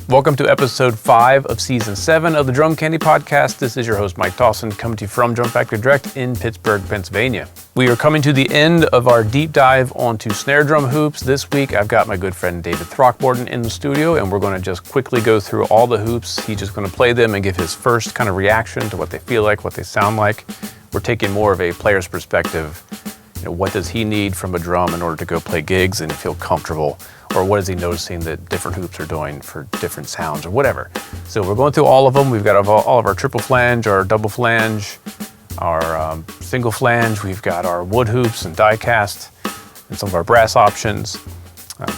Welcome to episode 5 of season 7 of the Drum Candy Podcast. This is your host, Mike Dawson, coming to you from Drum Factory Direct in Pittsburgh, Pennsylvania. We are coming to the end of our deep dive onto snare drum hoops. This week, I've got my good friend David Throckmorton in the studio, and we're going to just quickly go through all the hoops. He's just going to play them and give his first kind of reaction to what they feel like, what they sound like. We're taking more of a player's perspective. What does he need from a drum in order to go play gigs and feel comfortable? Or what is he noticing that different hoops are doing for different sounds or whatever. So we're going through all of them. We've got all of our triple flange, our double flange, our single flange. We've got our wood hoops and diecast and some of our brass options.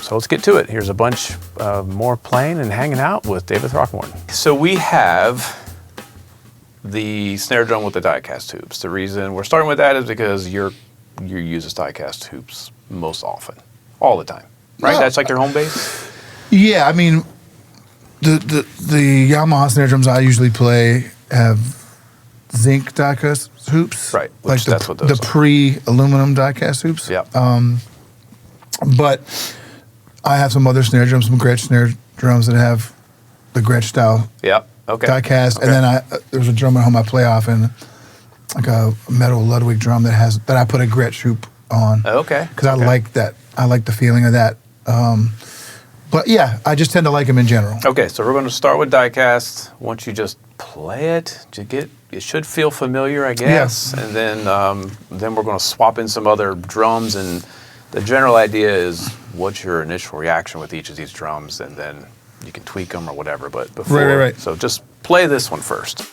So let's get to it. Here's a bunch more playing and hanging out with David Throckmorton. So we have the snare drum with the diecast hoops. The reason we're starting with that is because you use diecast hoops most often, all the time. Right, that's like your home base? Yeah, I mean, the Yamaha snare drums I usually play have zinc diecast hoops. Right, like that's what those the pre-aluminum diecast hoops. Yeah. But I have some other snare drums, some Gretsch snare drums that have the Gretsch style diecast. Okay. And then there's a drum at home I play off, and like a metal Ludwig drum that I put a Gretsch hoop on. Okay. Because I like that. I like the feeling of that. But yeah, I just tend to like them in general. Okay, so we're going to start with diecast. Once you just play it, it should feel familiar, I guess. Yeah. And then we're going to swap in some other drums. And the general idea is what's your initial reaction with each of these drums, and then you can tweak them or whatever. But before, right. So just play this one first.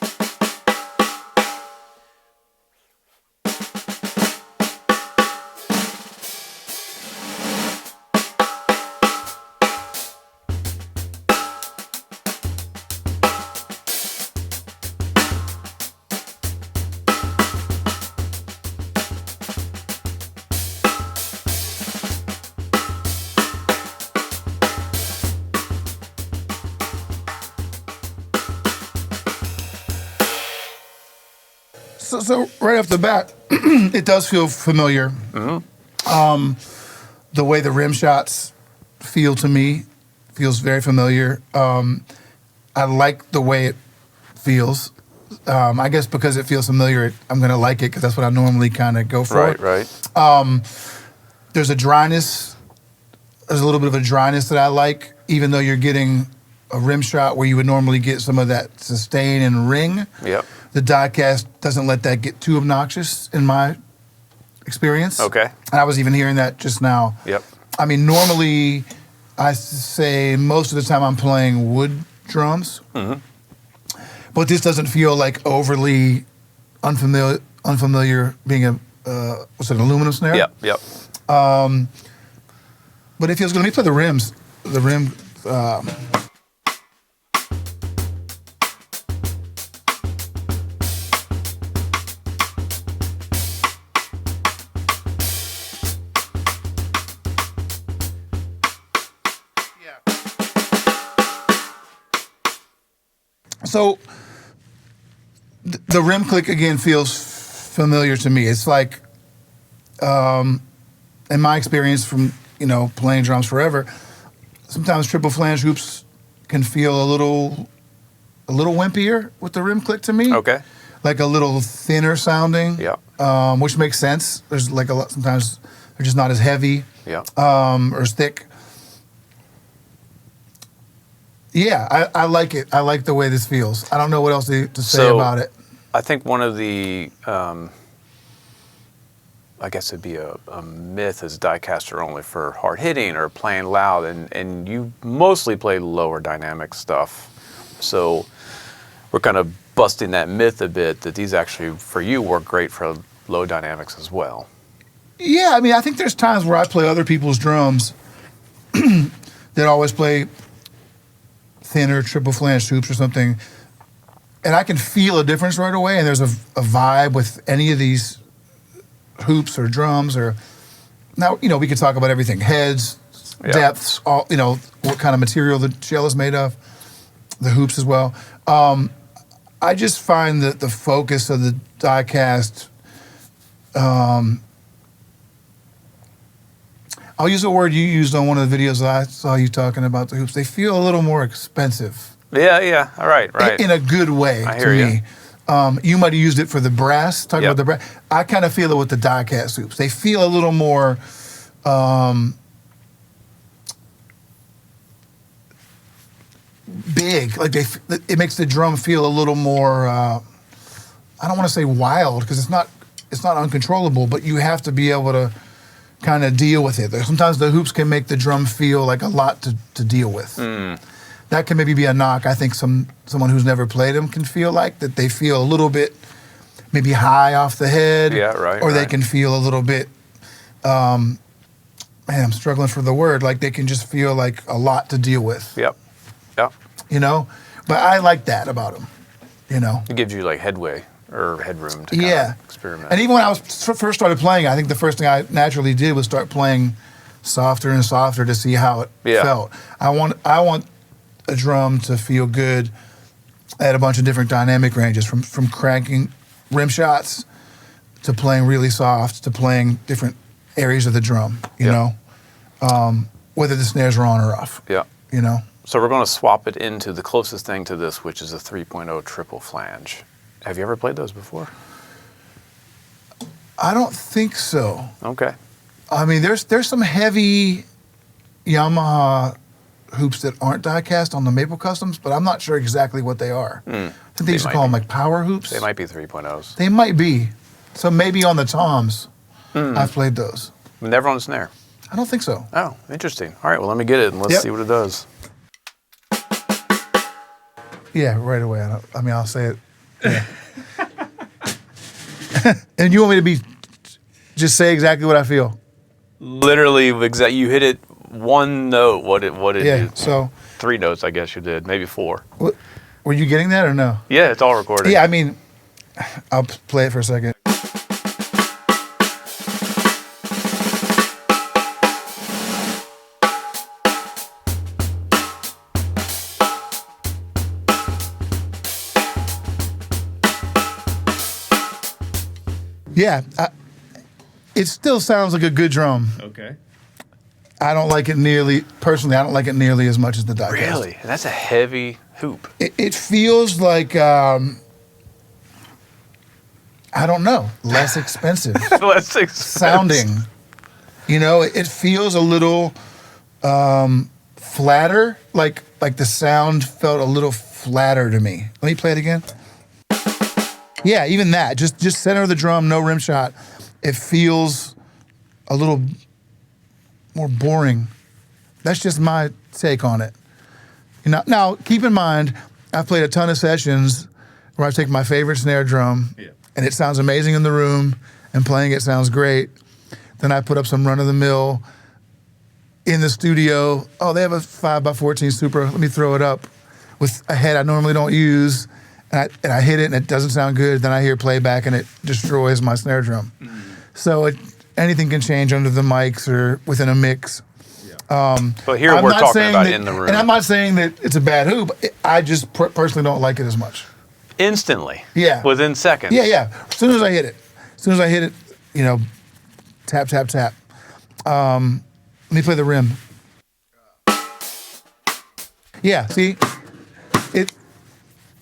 So right off the bat, it does feel familiar. Mm-hmm. The way the rim shots feel to me feels very familiar. I like the way it feels. I guess because it feels familiar, I'm going to like it because that's what I normally kind of go for. Right. There's a dryness. There's a little bit of a dryness that I like, even though you're getting a rim shot where you would normally get some of that sustain and ring. Yep. The diecast doesn't let that get too obnoxious in my experience. Okay. And I was even hearing that just now. Yep. I mean, normally I say most of the time I'm playing wood drums. Mm-hmm. But this doesn't feel like overly unfamiliar being an aluminum snare? Yep. But it feels good. Let me play the rims. The rim. So the rim click again feels familiar to me. It's like, in my experience from playing drums forever, sometimes triple flange hoops can feel a little wimpier with the rim click to me. Okay. Like a little thinner sounding. Yeah. Which makes sense. There's like sometimes they're just not as heavy. Yeah. Or as thick. Yeah, I like it. I like the way this feels. I don't know what else to say about it. I think one of the, I guess it'd be a myth is diecast are only for hard hitting or playing loud, and you mostly play lower dynamic stuff. So we're kind of busting that myth a bit that these actually, for you, work great for low dynamics as well. Yeah, I mean, I think there's times where I play other people's drums that always play thinner triple flange hoops or something, and I can feel a difference right away, and there's a vibe with any of these hoops or drums. Or now, we could talk about everything, heads, depths, all, what kind of material the shell is made of, the hoops as well. I just find that the focus of the diecast, I'll use a word you used on one of the videos that I saw you talking about the hoops. They feel a little more expensive. Yeah. All right. In a good way, I hear to me. You might have used it for the brass, talking about the brass. I kind of feel it with the Diecast hoops. They feel a little more big. Like it makes the drum feel a little more, I don't want to say wild, because it's not uncontrollable, but you have to be able to kind of deal with it. Sometimes the hoops can make the drum feel like a lot to deal with. That can maybe be a knock. I think someone who's never played them can feel like that. They feel a little bit maybe high off the head. Yeah, right. Or they can feel a little bit, man, I'm struggling for the word. Like they can just feel like a lot to deal with. Yep. You know? But I like that about them, you know? It gives you like headway or headroom to kind of experiment. And even when I first started playing, I think the first thing I naturally did was start playing softer and softer to see how it felt. I want a drum to feel good at a bunch of different dynamic ranges, from cranking rim shots to playing really soft to playing different areas of the drum, you know, whether the snares are on or off. You know. So we're going to swap it into the closest thing to this, which is a 3.0 triple flange. Have you ever played those before? I don't think so. Okay. I mean, there's some heavy Yamaha hoops that aren't die-cast on the Maple Customs, but I'm not sure exactly what they are. I think they used to call them like power hoops. They might be 3.0s. They might be. So maybe on the toms, I've played those. Never on the snare? I don't think so. Oh, interesting. All right, well, let me get it and let's see what it does. Yeah, right away. I'll say it. Yeah. And you want me to just say exactly what I feel? Literally, you hit it one note. What did you? So 3 notes, I guess you did, maybe 4. Were you getting that or no? Yeah, it's all recorded. Yeah, I mean, I'll play it for a second. Yeah, it still sounds like a good drum. Okay. I don't like it nearly as much as the Diecast. Really? That's a heavy hoop. It feels like, I don't know, less expensive. Less expensive. Sounding. You know, it feels a little flatter, like the sound felt a little flatter to me. Let me play it again. Yeah, even that, just center of the drum, no rim shot. It feels a little more boring. That's just my take on it. You know, now, keep in mind, I've played a ton of sessions where I take my favorite snare drum, and it sounds amazing in the room, and playing it sounds great. Then I put up some run-of-the-mill in the studio. Oh, they have a 5x14 Supra. Let me throw it up with a head I normally don't use. And I hit it and it doesn't sound good. Then I hear playback and it destroys my snare drum. So anything can change under the mics or within a mix. But here we're talking about in the room. And I'm not saying that it's a bad hoop. I just personally don't like it as much. Instantly. Yeah. Within seconds. Yeah. As soon as I hit it, you know, tap, tap, tap. Let me play the rim. Yeah, see?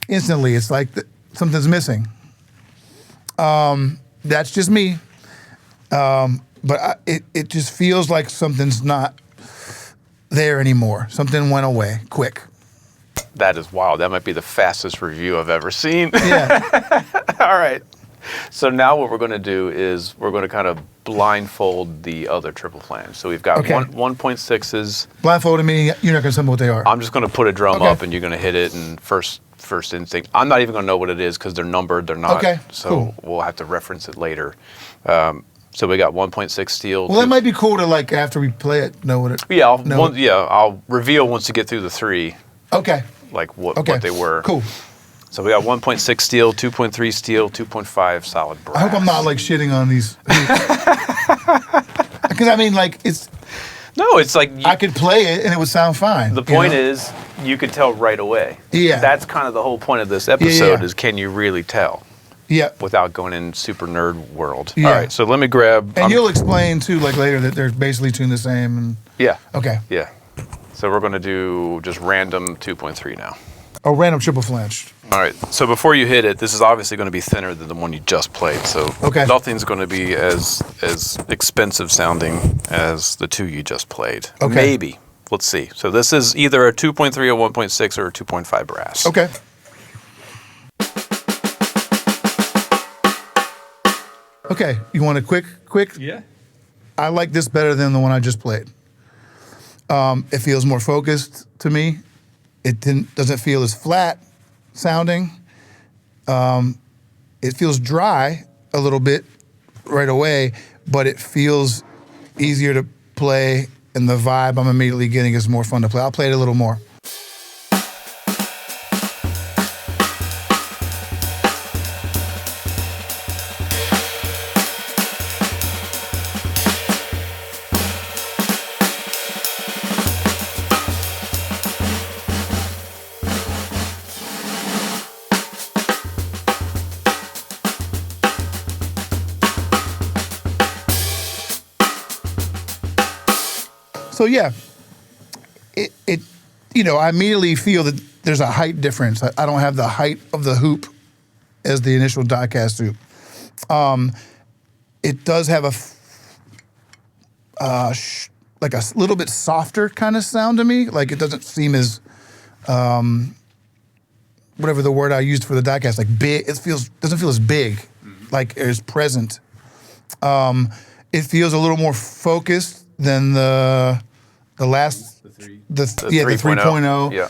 Instantly, it's like something's missing. That's just me. But it just feels like something's not there anymore. Something went away quick. That is wild. That might be the fastest review I've ever seen. Yeah. All right. So now what we're going to do is we're going to kind of blindfold the other triple flange. So we've got 1.6s. Blindfolded meaning you're not going to tell me what they are. I'm just going to put a drum up and you're going to hit it and first instinct. I'm not even going to know what it is because they're numbered. They're not. Okay, so we'll have to reference it later. So we got 1.6 steel. Well, that might be cool to, like, after we play it, know what it. Yeah, I'll reveal once you get through the 3. Okay. Like what they were. Cool. So we got 1.6 steel, 2.3 steel, 2.5 solid brass. I hope I'm not like shitting on these. Because I mean, like it's. No, it's like I could play it and it would sound fine. The point is, you could tell right away. Yeah. That's kind of the whole point of this episode is, can you really tell? Yeah. without going in super nerd world. Yeah. All right, so let me grab... And you'll explain, too, like later, that they're basically tuned the same. And Yeah. okay. Yeah. So we're going to do just random 2.3 now. Oh, random triple flange. All right, so before you hit it, this is obviously going to be thinner than the one you just played, so nothing's going to be as expensive sounding as the two you just played. Okay. Maybe. Let's see. So this is either a 2.3, a 1.6, or a 2.5 brass. Okay. Okay, you want a quick? Yeah. I like this better than the one I just played. It feels more focused to me. It doesn't feel as flat sounding. It feels dry a little bit right away, but it feels easier to play, and the vibe I'm immediately getting is more fun to play. I'll play it a little more. So yeah, it I immediately feel that there's a height difference. I don't have the height of the hoop as the initial Diecast hoop. It does have like a little bit softer kind of sound to me. Like it doesn't seem as whatever the word I used for the Diecast, like big. It doesn't feel as big, like as present. It feels a little more focused than the last, the 3.0. Yeah.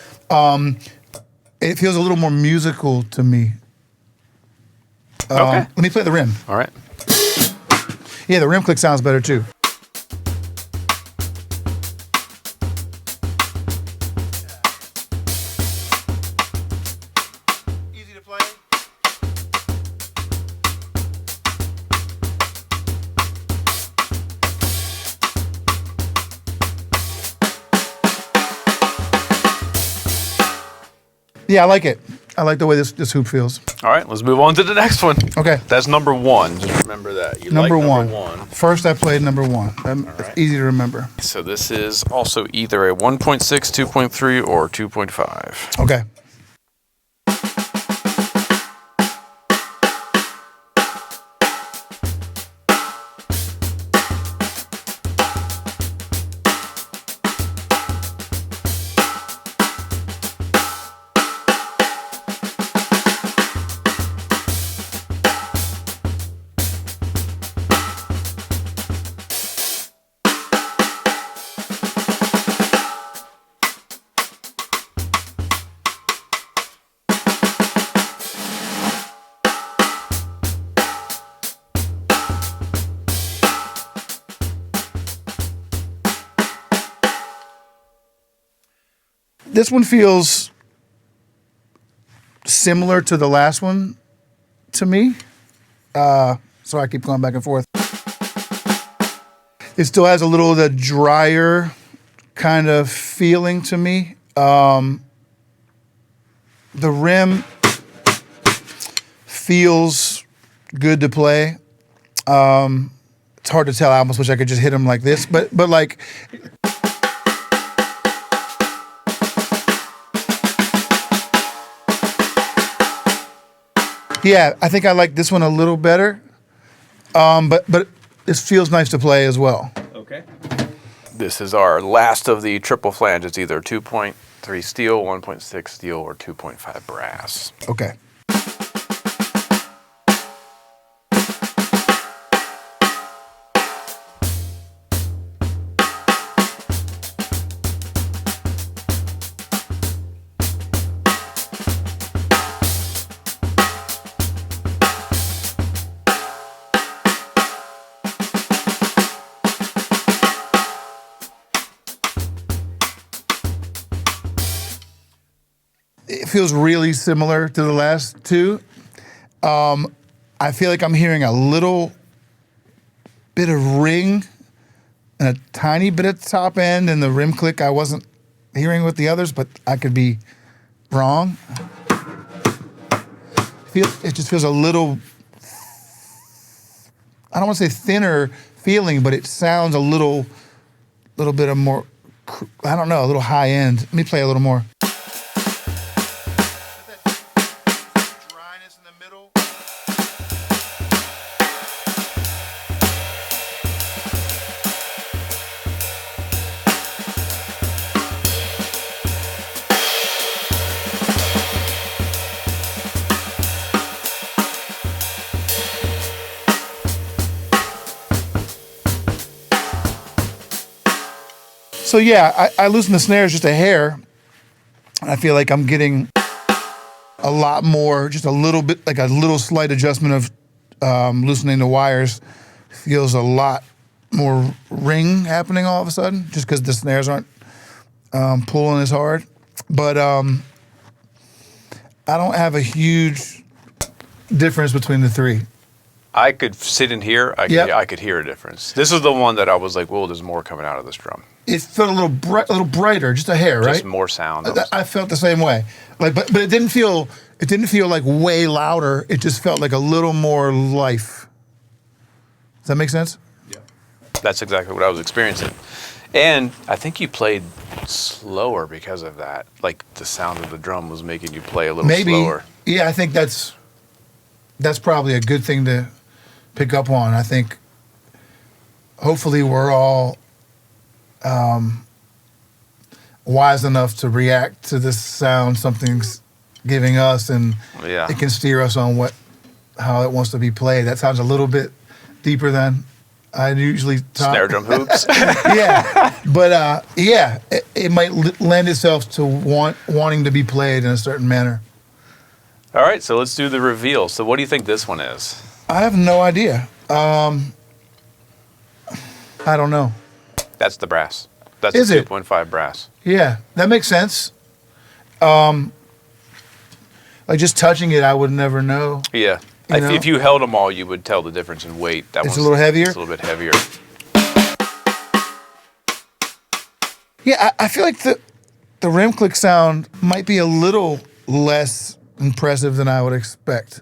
It feels a little more musical to me. Okay. Let me play the rim. All right. Yeah, the rim click sounds better too. Easy to play. Yeah, I like it. I like the way this hoop feels. All right, let's move on to the next one. Okay. That's number one. Just remember that. You Number like one. number one. First, I played number one. It's easy to remember. So this is also either a 1.6, 2.3, or 2.5. Okay. This one feels similar to the last one to me. So I keep going back and forth. It still has a little of the drier kind of feeling to me. The rim feels good to play. It's hard to tell. I almost wish I could just hit them like this, but like. Yeah, I think I like this one a little better, but this feels nice to play as well. Okay. This is our last of the triple flange. It's either 2.3 steel, 1.6 steel, or 2.5 brass. Okay. It feels really similar to the last two. I feel like I'm hearing a little bit of ring and a tiny bit at the top end, and the rim click I wasn't hearing with the others, but I could be wrong. It just feels a little I don't want to say thinner feeling, but it sounds a little bit of more, I don't know, a little high end. Let me play a little more. Dryness in the middle. So yeah, I loosen the snares just a hair, and I feel like I'm getting a lot more, just a little bit, like a little slight adjustment of loosening the wires feels a lot more ring happening all of a sudden, just because the snares aren't pulling as hard. But I don't have a huge difference between the three. I could sit in here, I could hear a difference. This is the one that I was like, whoa, there's more coming out of this drum. It felt a little brighter, just a hair, right? Just more sound. I felt the same way. Like, but it didn't feel like way louder. It just felt like a little more life. Does that make sense? Yeah. That's exactly what I was experiencing. And I think you played slower because of that. Like the sound of the drum was making you play a little slower. Yeah, I think that's probably a good thing to pick up on. I think hopefully we're all wise enough to react to this sound something's giving us, and it can steer us on how it wants to be played. That sounds a little bit deeper than I usually talk. Snare drum hoops. Yeah, but it might lend itself to wanting to be played in a certain manner. All right, so let's do the reveal. So what do you think this one is? I have no idea. I don't know. That's the brass. That's Is the it? 2.5 brass. Yeah, that makes sense. Like just touching it, I would never know. Yeah. You know? If you held them all, you would tell the difference in weight. It's a little heavier? It's a little bit heavier. Yeah, I feel like the rim click sound might be a little less impressive than I would expect.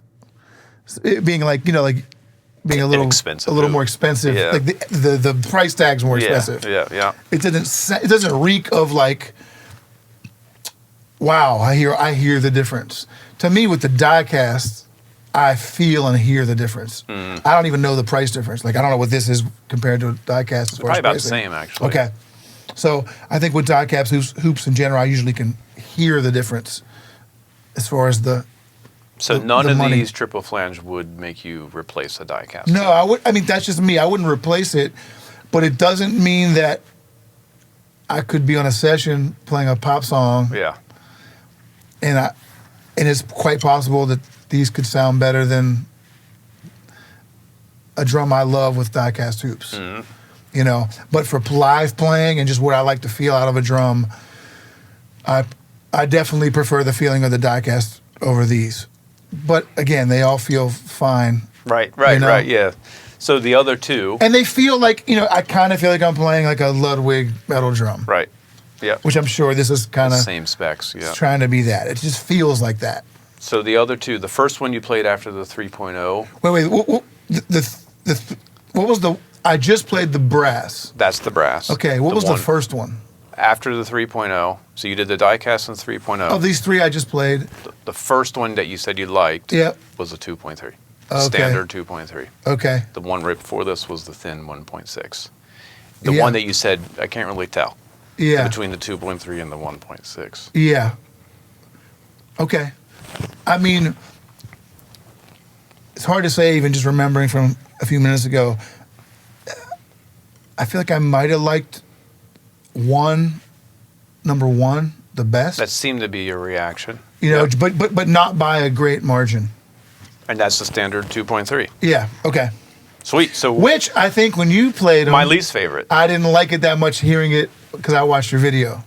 It being like, being a little more expensive. Yeah. Like the price tag's more expensive. Yeah. It doesn't reek of like, wow, I hear the difference. To me, with the Diecast, I feel and hear the difference. I don't even know the price difference. Like, I don't know what this is compared to a Diecast as far as Probably about the pricing. same, actually. Okay. So I think with Diecast hoops in general, I usually can hear the difference as far as the none of money. these triple flange would make you replace a Diecast? No, I mean, that's just me. I wouldn't replace it, but it doesn't mean that I could be on a session playing a pop song. Yeah. And it's quite possible that these could sound better than a drum I love with Diecast hoops. Mm-hmm. But for live playing and just what I like to feel out of a drum, I definitely prefer the feeling of the Diecast over these. But again, they all feel fine. Right, yeah. So the other two. And they feel like, I kind of feel like I'm playing like a Ludwig metal drum. Right, yeah. Which I'm sure this is kind of. Same specs, yeah. Trying to be that. It just feels like that. So the other two, the first one you played after the 3.0. Wait. What was the. I just played the brass. That's the brass. Okay, what was the first one? After the 3.0, so you did the Diecast and 3.0. Of these three I just played. The first one that you said you liked was the 2.3. Okay. Standard 2.3. Okay. The one right before this was the thin 1.6. The one that you said, I can't really tell. Yeah. Between the 2.3 and the 1.6. Yeah. Okay. I mean, it's hard to say even just remembering from a few minutes ago. I feel like I might have liked number one, the best. That seemed to be your reaction. But not by a great margin. And that's the standard 2.3. Yeah, okay. Sweet. So which I think when you played them, my least favorite. I didn't like it that much hearing it because I watched your video.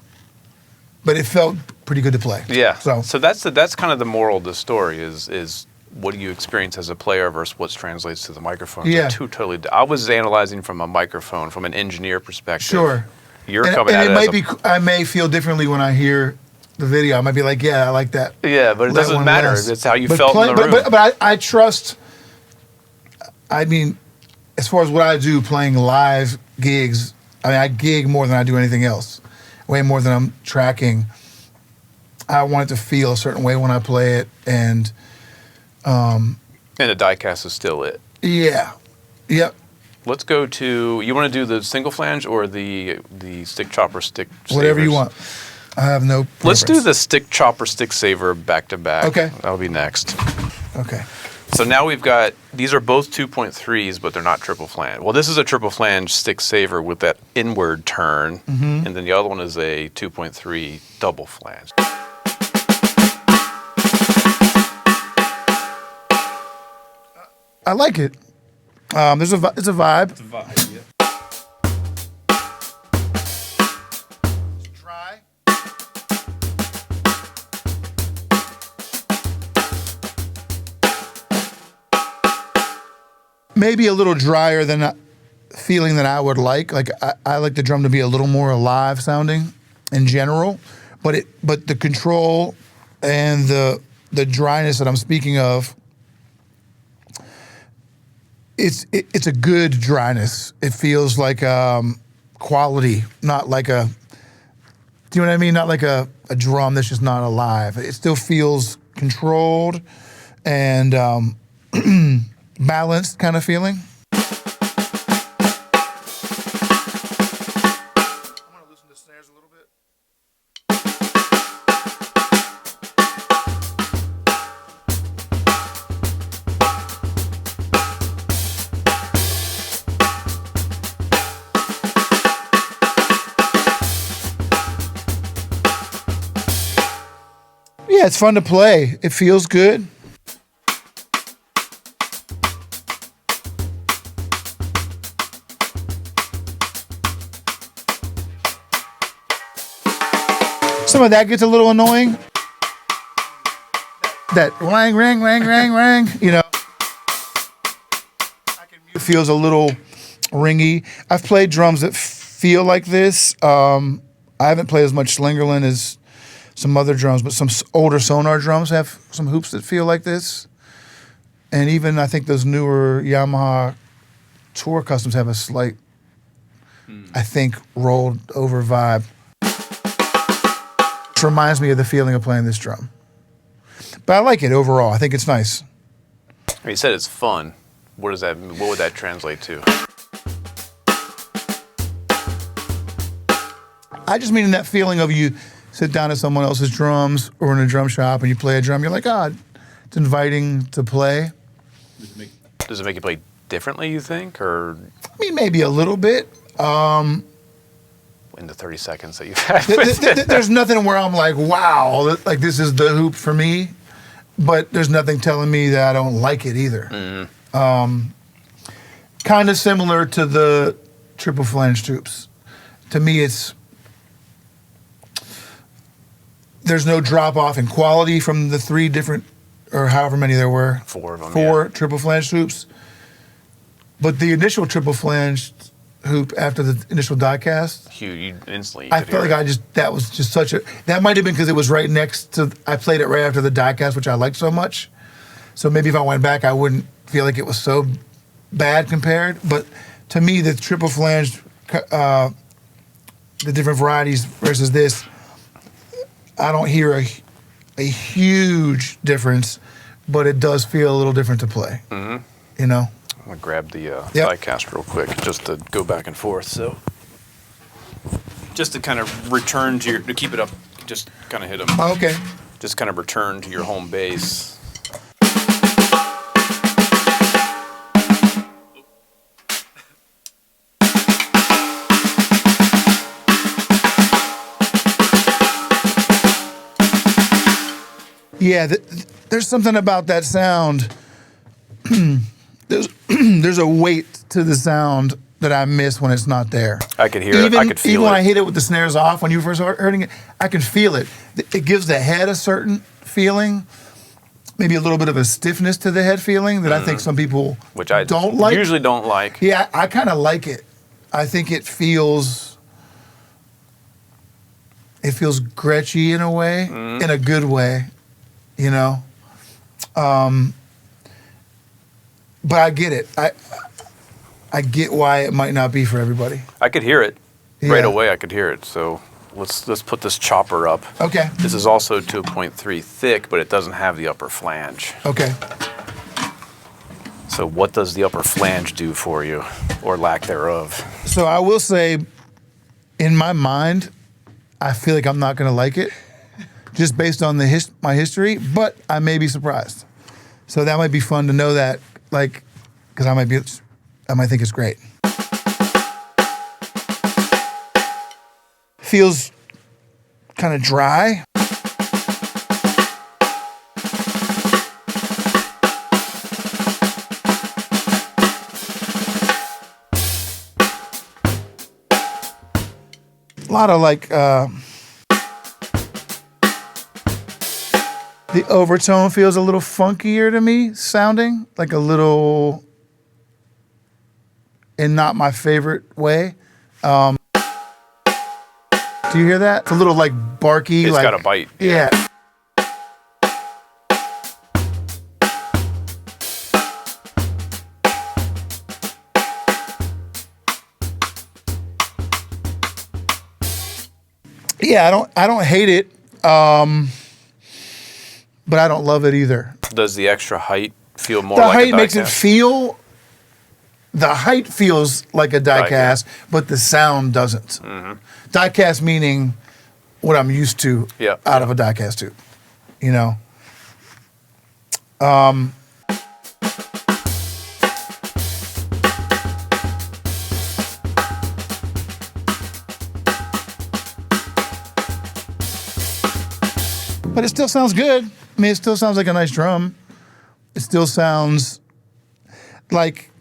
But it felt pretty good to play. Yeah. So that's kind of the moral of the story is what do you experience as a player versus what translates to the microphone. Yeah. Two totally. I was analyzing from a microphone, from an engineer perspective. Sure. You're coming at it. I may feel differently when I hear the video. I might be like, yeah, I like that. Yeah, but it doesn't matter. Less. It's how you felt in the room. But I trust. I mean, as far as what I do playing live gigs, I mean, I gig more than I do anything else, way more than I'm tracking. I want it to feel a certain way when I play it, and the diecast is still it. Yeah. Yep. Let's go to, you want to do the single flange or the stick chopper stick savers? Whatever you want. I have no preference. Let's do the stick chopper stick saver back to back. Okay. That'll be next. Okay. So now we've got, these are both 2.3s, but they're not triple flange. Well, this is a triple flange stick saver with that inward turn, and then the other one is a 2.3 double flange. I like it. It's a vibe. It's a vibe, yeah. It's dry. Maybe a little drier than feeling that I would like. Like I like the drum to be a little more alive sounding in general, but the control and the dryness that I'm speaking of, it's a good dryness. It feels like quality, not like a, do you know what I mean? Not like a drum that's just not alive. It still feels controlled and balanced kind of feeling. I'm gonna loosen the snares a little bit. Yeah, it's fun to play. It feels good. Some of that gets a little annoying. That rang, rang, rang, rang, rang, you know. It feels a little ringy. I've played drums that feel like this. I haven't played as much Slingerland as some other drums, but some older Sonar drums have some hoops that feel like this. And even I think those newer Yamaha Tour Customs have a slight, I think, rolled over vibe. Which reminds me of the feeling of playing this drum. But I like it overall. I think it's nice. You said it's fun. What does that? What would that translate to? I just mean that feeling of you sit down at someone else's drums or in a drum shop and you play a drum. You're like, it's inviting to play. Does it make you play differently, you think? Or I mean, maybe a little bit. In the 30 seconds that you've had with it. There's nothing where I'm like, wow, like this is the hoop for me. But there's nothing telling me that I don't like it either. Mm-hmm. Kind of similar to the triple flange hoops. To me, there's no drop off in quality from the three different, or however many there were. Four of them. Four triple flange hoops. But the initial triple flange hoop after the initial diecast, huge, you instantly. I felt like that was just such a, that might have been because it was right next to, I played it right after the diecast, which I liked so much. So maybe if I went back, I wouldn't feel like it was so bad compared. But to me, the triple flange, the different varieties versus this, I don't hear a huge difference, but it does feel a little different to play. Mm-hmm. You know? I'm going to grab the diecast real quick just to go back and forth. So, just to kind of return to to keep it up, just kind of hit them. Oh, okay. Just kind of return to your home base. Yeah, there's something about that sound. There's a weight to the sound that I miss when it's not there. I could hear it. I could feel it. Even when I hit it with the snares off, when you first start hearing it, I can feel it. It gives the head a certain feeling, maybe a little bit of a stiffness to the head feeling that I think some people don't like. Usually don't like. Yeah, I kind of like it. I think it feels Gretchy in a way, in a good way, you know. But I get it. I get why it might not be for everybody. I could hear it right Yeah. away. I could hear it. So let's put this chopper up. Okay. This is also 2.3 thick, but it doesn't have the upper flange. Okay. So what does the upper flange do for you, or lack thereof? So I will say, in my mind, I feel like I'm not going to like it, just based on my history. But I may be surprised. So that might be fun to know that, like, because I might think it's great. Feels kind of dry. A lot of like the overtone feels a little funkier to me sounding, like a little in not my favorite way. Do you hear that? It's a little like barky. It's like, got a bite. Yeah. Yeah, I don't hate it, but I don't love it either. Does the extra height feel more The like height a makes it diecast? feel. The height feels like a diecast, Diecast. but the sound doesn't. Diecast meaning what I'm used to Yeah. out of a diecast tube, you know. But it still sounds good. I mean, it still sounds like a nice drum. It still sounds like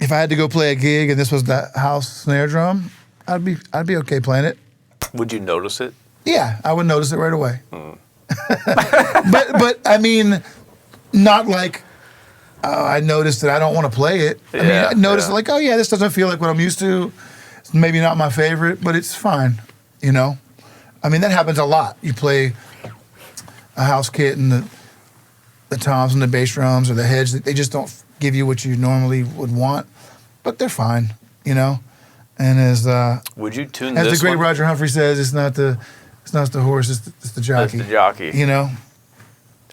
if I had to go play a gig and this was the house snare drum, I'd be okay playing it. Would you notice it? Yeah, I would notice it right away. but I mean, not like I noticed that I don't want to play it. I mean, I noticed like, oh yeah, this doesn't feel like what I'm used to. It's maybe not my favorite, but it's fine. You know, I mean that happens a lot. You play a house kit and the toms and the bass drums or the heads, they just don't give you what you normally would want, but they're fine. You know, and Would you tune as this the great one? Roger Humphrey says, it's not the horse, it's the jockey. It's the jockey. You know,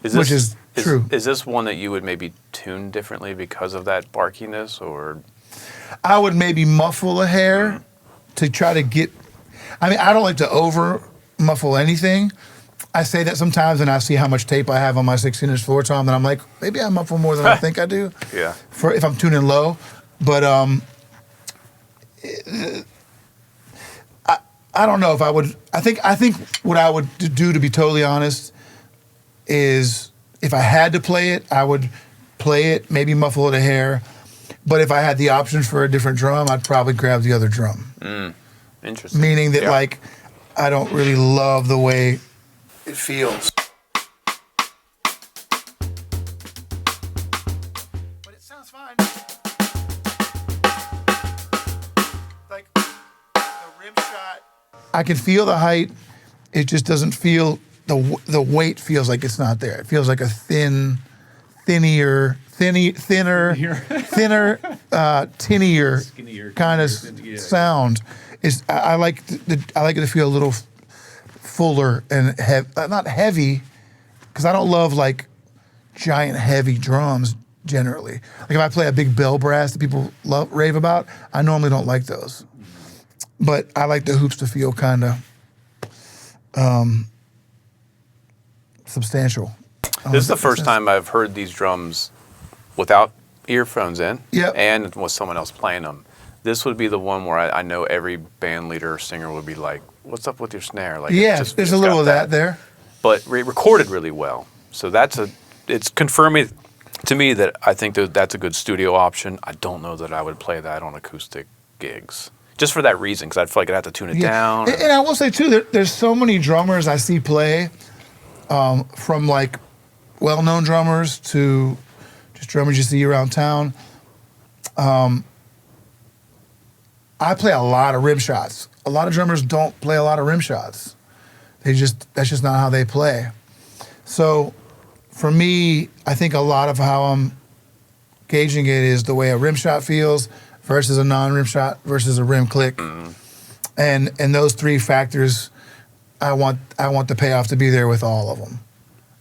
which is true. Is this one that you would maybe tune differently because of that barkiness, or? I would maybe muffle a hair to try to get. I mean, I don't like to over muffle anything. I say that sometimes, and I see how much tape I have on my 16-inch floor tom, and I'm like, maybe I muffle more than I think I do. Yeah. For if I'm tuning low, but I don't know if I would. I think what I would do, to be totally honest, is if I had to play it, I would play it, maybe muffle it a hair. But if I had the option for a different drum, I'd probably grab the other drum. Interesting. Meaning that Yeah. like I don't really love the way it feels. But it sounds fine. Like the rim shot, I can feel the height. It just doesn't feel the weight feels like it's not there. It feels like a thinner, thinner, Skinnier kind of yeah. sound. I like it to feel a little fuller and not heavy, because I don't love like giant heavy drums generally. Like if I play a big bell brass that people rave about, I normally don't like those. But I like the hoops to feel kind of substantial. This is the first time I've heard these drums without earphones in, Yep. and with someone else playing them. This would be the one where I know every band leader or singer would be like, "What's up with your snare?" Like, Yeah, it's there's a little got of that there. but recorded really well. So it's confirming to me that I think that's a good studio option. I don't know that I would play that on acoustic gigs, just for that reason, because I feel like I'd have to tune it down. And I will say too, there's so many drummers I see play, from like well-known drummers to just drummers you see around town. I play a lot of rim shots. A lot of drummers don't play a lot of rim shots. That's just not how they play. So for me, I think a lot of how I'm gauging it is the way a rim shot feels versus a non-rim shot versus a rim click. And those three factors, I want the payoff to be there with all of them,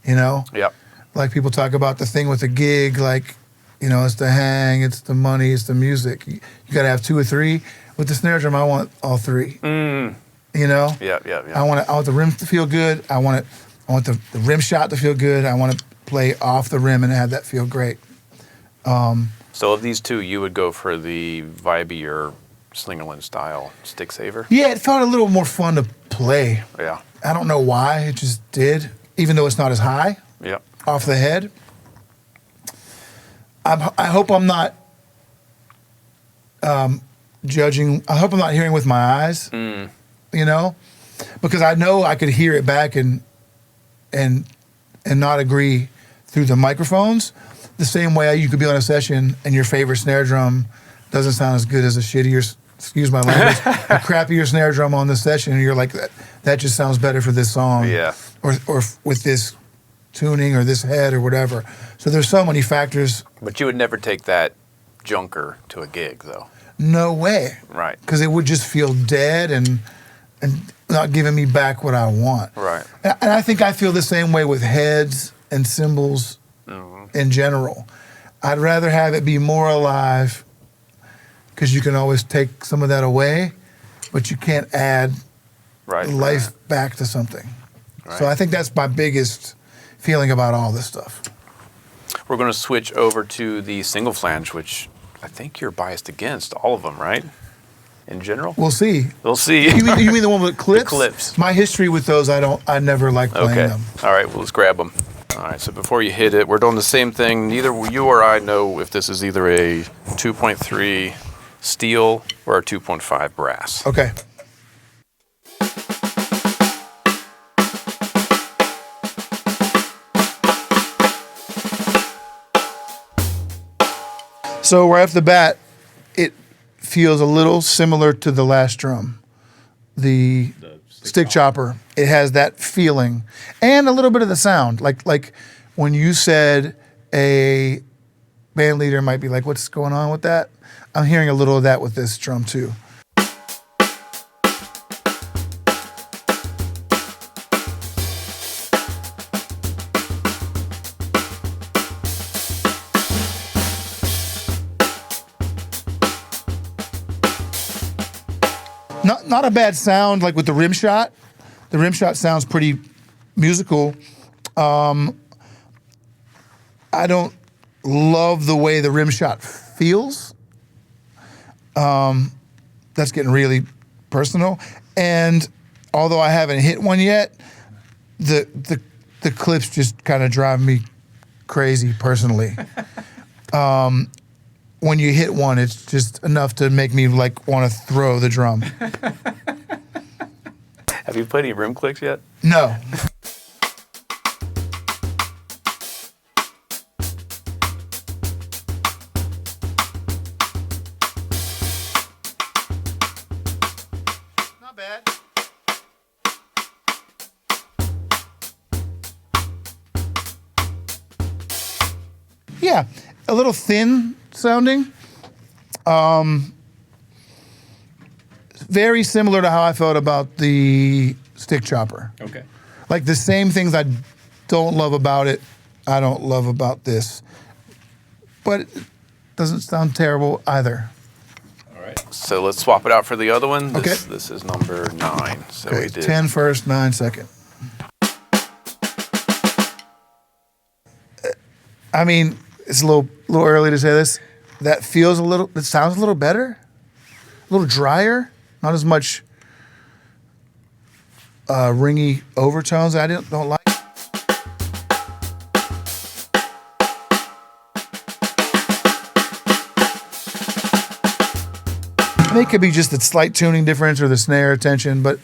you know? Yep. Like people talk about the thing with the gig, like, you know, it's the hang, it's the money, it's the music. You got to have 2 or 3. With the snare drum, I want all 3. You know? Yeah. I want the rim to feel good. I want the rim shot to feel good. I want to play off the rim and have that feel great. So of these two, you would go for the vibier Slingerland style stick saver? Yeah, it felt a little more fun to play. Yeah. I don't know why, it just did. Even though it's not as high off the head. I hope I'm not judging. I hope I'm not hearing with my eyes, you know? Because I know I could hear it back and not agree through the microphones. The same way you could be on a session and your favorite snare drum doesn't sound as good as a shittier, excuse my language, a crappier snare drum on the session, and you're like, that just sounds better for this song. Yeah. Or with this tuning or this head or whatever. So there's so many factors. But you would never take that junker to a gig, though. No way. Right. Because it would just feel dead and not giving me back what I want. Right. And I think I feel the same way with heads and cymbals in general. I'd rather have it be more alive because you can always take some of that away, but you can't add life back to something. Right. So I think that's my biggest feeling about all this stuff. We're going to switch over to the single flange, which I think you're biased against all of them, right? In general? We'll see. We'll see. You mean the one with clips? The clips. My history with those, I never liked playing them. All right, well, let's grab them. All right, so before you hit it, we're doing the same thing. Neither you or I know if this is either a 2.3 steel or a 2.5 brass. Okay. So right off the bat, it feels a little similar to the last drum, the stick chopper. It has that feeling and a little bit of the sound. Like when you said a band leader might be like, what's going on with that? I'm hearing a little of that with this drum too. Not a bad sound, like with the rim shot. The rim shot sounds pretty musical. I don't love the way the rim shot feels. That's getting really personal. And although I haven't hit one yet, the clips just kind of drive me crazy personally. When you hit one, it's just enough to make me like want to throw the drum. Have you played any rim clicks yet? No. Not bad. Yeah, a little thin sounding. Very similar to how I felt about the stick chopper. Okay. Like the same things I don't love about it, I don't love about this. But it doesn't sound terrible either. All right. So let's swap it out for the other one. Okay. This is number 9. So okay, we did 10 first, 9 second. I mean, it's a little early to say this. That sounds a little better, a little drier, not as much ringy overtones I don't like. I mean, it could be just the slight tuning difference or the snare tension, but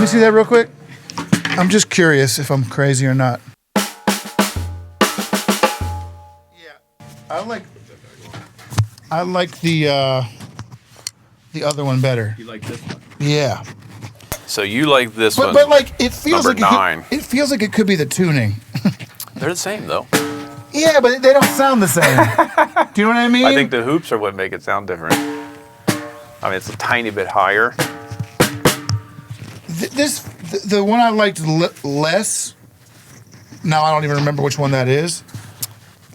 me see that real quick. I'm just curious if I'm crazy or not. Yeah, I like the other one better. You like this one? Yeah. So you like this one? But like it feels number like 9. It feels like it could be the tuning. They're the same though. Yeah, but they don't sound the same. Do you know what I mean? I think the hoops are what make it sound different. I mean, it's a tiny bit higher. The one I liked less. Now I don't even remember which one that is.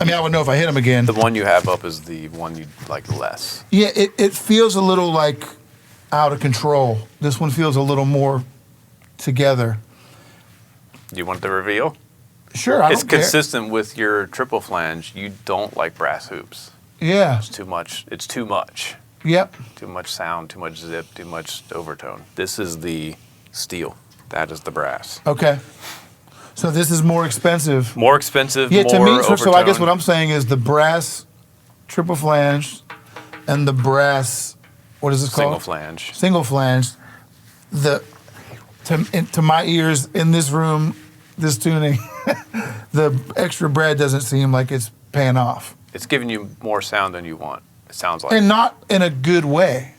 I mean, I would know if I hit them again. The one you have up is the one you like less. Yeah, it feels a little like out of control. This one feels a little more together. Do you want the reveal? Sure, I It's don't care. consistent with your triple flange. You don't like brass hoops. Yeah. It's too much. It's too much. Yep. Too much sound, too much zip, too much overtone. This is the steel. That is the brass. Okay. So this is more expensive. More expensive, Yeah, more to me, overtone. so I guess what I'm saying is the brass triple flange and the brass, what is this Single called? flange. Single flange. To my ears in this room, this tuning, the extra bread doesn't seem like it's paying off. It's giving you more sound than you want. It sounds like. And not in a good way.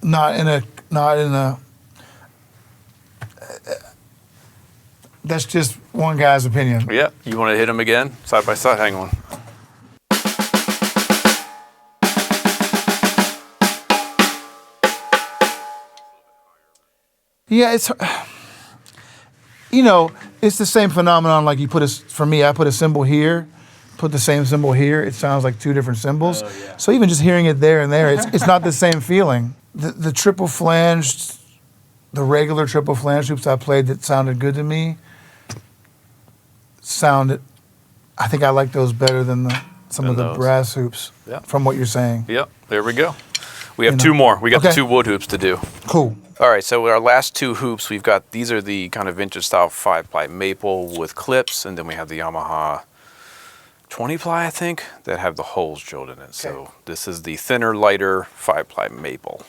Not in a. That's just one guy's opinion. Yeah, you want to hit them again? Side by side, hang on. Yeah, it's, it's the same phenomenon. Like for me, I put a cymbal here, put the same cymbal here. It sounds like two different cymbals. Oh, yeah. So even just hearing it there and there, it's not the same feeling. The triple flanged, the regular triple flange hoops I played that sounded good to me, I think I like those better than some of the brass hoops. Yeah. From what you're saying. Yep, there we go. We have 2 more. We got the 2 wood hoops to do. Cool. All right, so our last 2 hoops, these are the kind of vintage style 5-ply maple with clips, and then we have the Yamaha 20-ply, I think, that have the holes drilled in it. Okay. So this is the thinner, lighter 5-ply maple.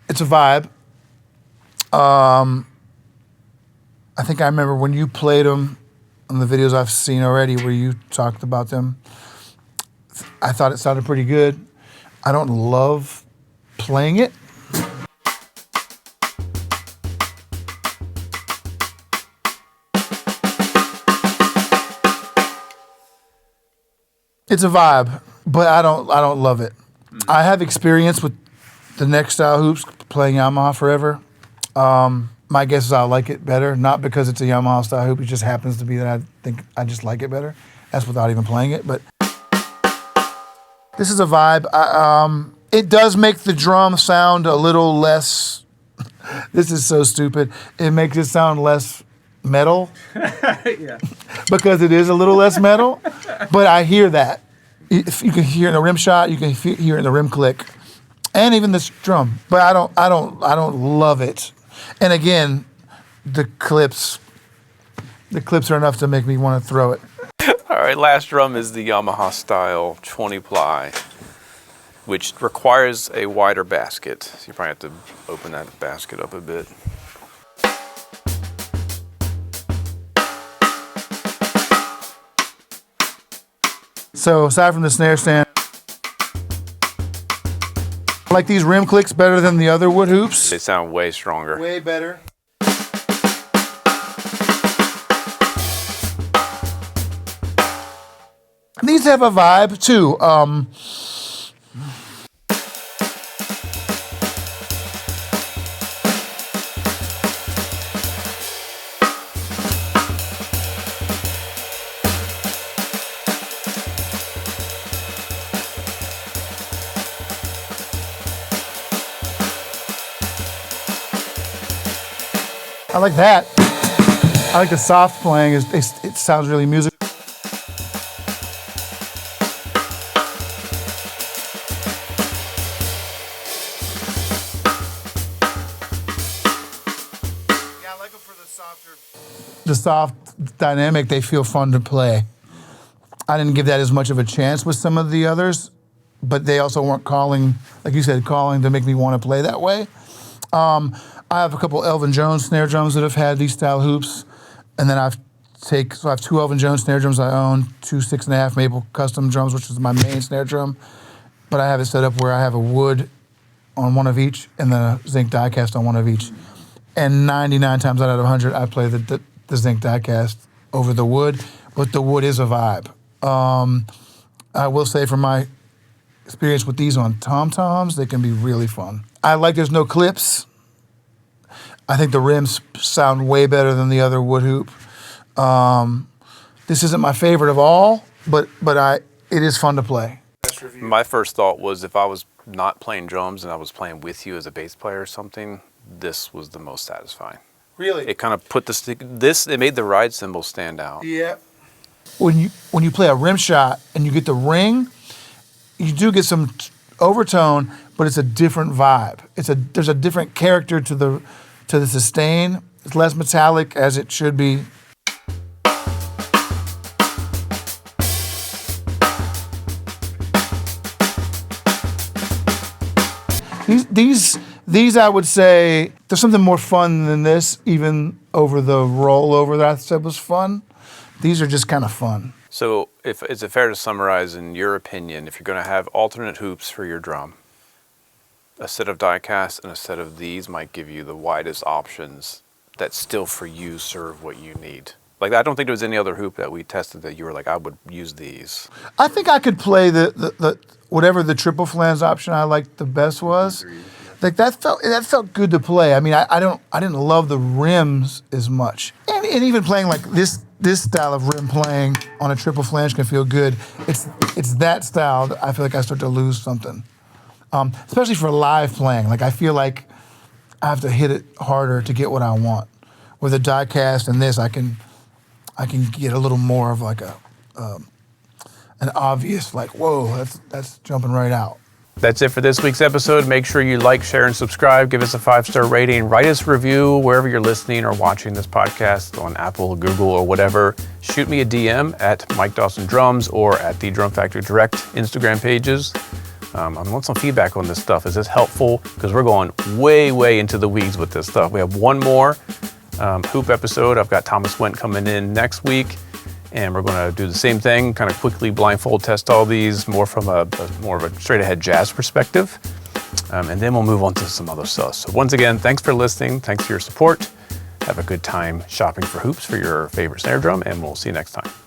It's a vibe. I think I remember when you played them on the videos I've seen already where you talked about them. I thought it sounded pretty good. I don't love playing it. It's a vibe, but I don't love it. I have experience with the next style hoops, playing Yamaha forever. My guess is I like it better, not because it's a Yamaha style hoop. It just happens to be that I think I just like it better. That's without even playing it. But this is a vibe. It does make the drum sound a little less. This is so stupid. It makes it sound less metal. Yeah. Because it is a little less metal. But I hear that. If you can hear it in the rim shot, you can hear it in the rim click. And even this drum, but I don't love it. And again, the clips are enough to make me want to throw it. All right, last drum is the Yamaha style 20-ply, which requires a wider basket. So you probably have to open that basket up a bit. So aside from the snare stand, I like these rim clicks better than the other wood hoops. They sound way stronger. Way better. These have a vibe too. I like that. I like the soft playing. It sounds really musical. the soft dynamic, they feel fun to play. I didn't give that as much of a chance with some of the others, but they also weren't calling, like you said, calling to make me want to play that way. I have a couple Elvin Jones snare drums that have had these style hoops, and then I have two Elvin Jones snare drums I own, 2 6.5 maple custom drums, which is my main snare drum, but I have it set up where I have a wood on one of each and then a zinc diecast on one of each. And 99 times out of 100, I play the zinc diecast over the wood, but the wood is a vibe. I will say from my experience with these on tom-toms, they can be really fun. I like there's no clips. I think the rims sound way better than the other wood hoop. This isn't my favorite of all, but it is fun to play. My first thought was if I was not playing drums and I was playing with you as a bass player or something, this was the most satisfying. Really? It kind of put it made the ride cymbal stand out. Yeah. When you play a rim shot and you get the ring, you do get some overtone, but it's a different vibe. There's a different character to the sustain. It's less metallic as it should be. These I would say there's something more fun than this, even over the rollover that I said was fun. These are just kind of fun. So is it fair to summarize, in your opinion, if you're going to have alternate hoops for your drum, a set of diecast and a set of these might give you the widest options that still for you serve what you need? Like, I don't think there was any other hoop that we tested that you were like, I would use these. I think I could play the whatever the triple flange option I liked the best was. Like that felt good to play. I mean, I didn't love the rims as much, and even playing like this style of rim playing on a triple flange can feel good. It's that style that I feel like I start to lose something, especially for live playing. Like I feel like I have to hit it harder to get what I want. With a diecast and this, I can get a little more of like an obvious like, whoa, that's jumping right out. That's it for this week's episode. Make sure you like, share, and subscribe. Give us a 5-star rating. Write us a review wherever you're listening or watching this podcast, on Apple, Google, or whatever. Shoot me a DM at Mike Dawson Drums or at the Drum Factory Direct Instagram pages. I want some feedback on this stuff. Is this helpful? Because we're going way, way into the weeds with this stuff. We have one more hoop episode. I've got Thomas Wendt coming in next week. And we're going to do the same thing, kind of quickly blindfold test all these, more from more of a straight ahead jazz perspective. And then we'll move on to some other stuff. So once again, thanks for listening. Thanks for your support. Have a good time shopping for hoops for your favorite snare drum, and we'll see you next time.